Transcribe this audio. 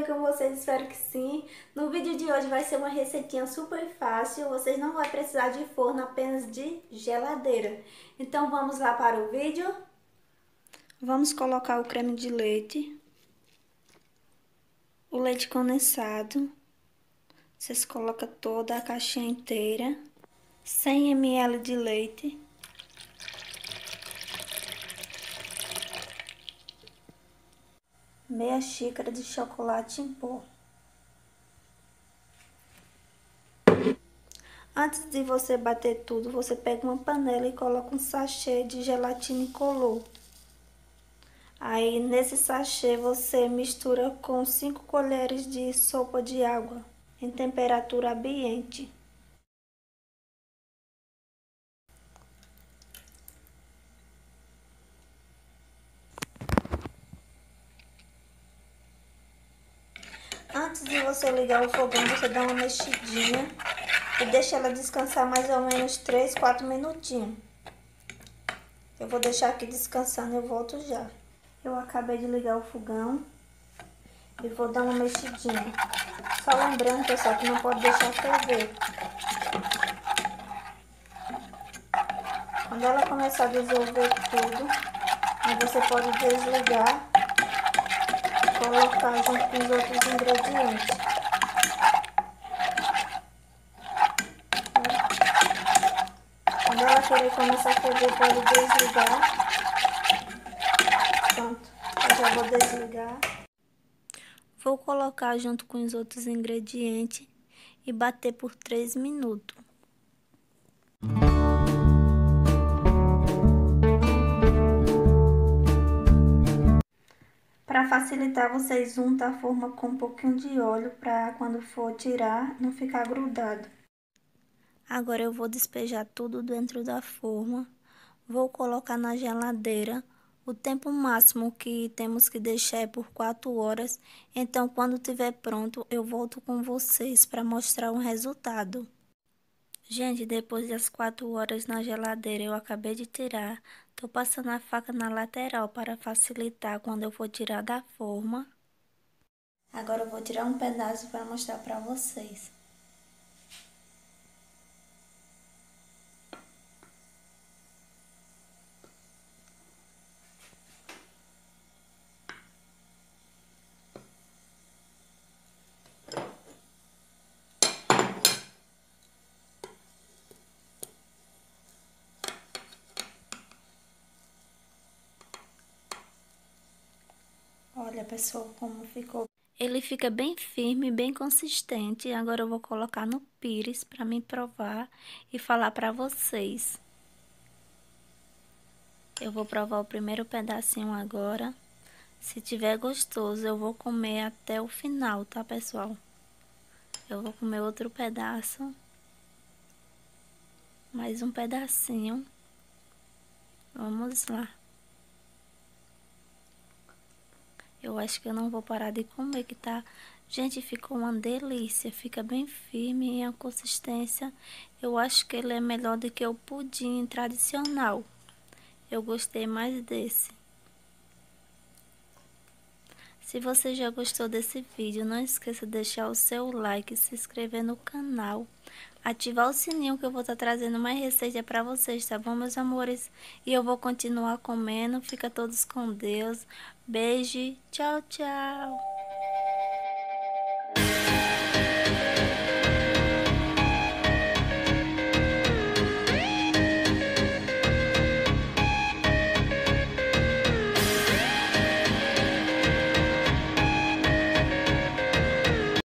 com vocês? Espero que sim. No vídeo de hoje vai ser uma receitinha super fácil. Vocês não vão precisar de forno, apenas de geladeira. Então vamos lá para o vídeo. Vamos colocar o creme de leite, o leite condensado. Vocês colocam toda a caixinha inteira, 100 ml de leite. Meia xícara de chocolate em pó. Antes de você bater tudo, você pega uma panela e coloca um sachê de gelatina incolor. Aí nesse sachê você mistura com 5 colheres de sopa de água em temperatura ambiente. Antes de você ligar o fogão, você dá uma mexidinha e deixa ela descansar mais ou menos 3, 4 minutinhos. Eu vou deixar aqui descansando e eu volto já. Eu acabei de ligar o fogão e vou dar uma mexidinha. Só lembrando, pessoal, que não pode deixar ferver. Quando ela começar a dissolver tudo, aí você pode desligar e colocar junto com os outros ingredientes. Quando ela querer começar a ferver, pode desligar. Pronto, eu já vou desligar. Vou colocar junto com os outros ingredientes e bater por 3 minutos. Para facilitar, vocês untam a forma com um pouquinho de óleo para quando for tirar não ficar grudado. Agora eu vou despejar tudo dentro da forma. Vou colocar na geladeira. O tempo máximo que temos que deixar é por 4 horas. Então, quando estiver pronto, eu volto com vocês para mostrar o resultado. Gente, depois das 4 horas na geladeira, eu acabei de tirar. Tô passando a faca na lateral para facilitar quando eu for tirar da forma. Agora eu vou tirar um pedaço para mostrar para vocês. Olha, pessoal, como ficou. Ele fica bem firme, bem consistente. Agora eu vou colocar no pires para mim provar e falar para vocês. Eu vou provar o primeiro pedacinho agora. Se tiver gostoso, eu vou comer até o final, tá, pessoal? Eu vou comer outro pedaço. Mais um pedacinho. Vamos lá. Eu acho que eu não vou parar de comer, que tá... Gente, ficou uma delícia. Fica bem firme e a consistência... Eu acho que ele é melhor do que o pudim tradicional. Eu gostei mais desse. Se você já gostou desse vídeo, não esqueça de deixar o seu like, se inscrever no canal, ativar o sininho que eu vou estar trazendo mais receita para vocês, tá bom, meus amores? E eu vou continuar comendo. Fica todos com Deus. Beijo. Tchau, tchau.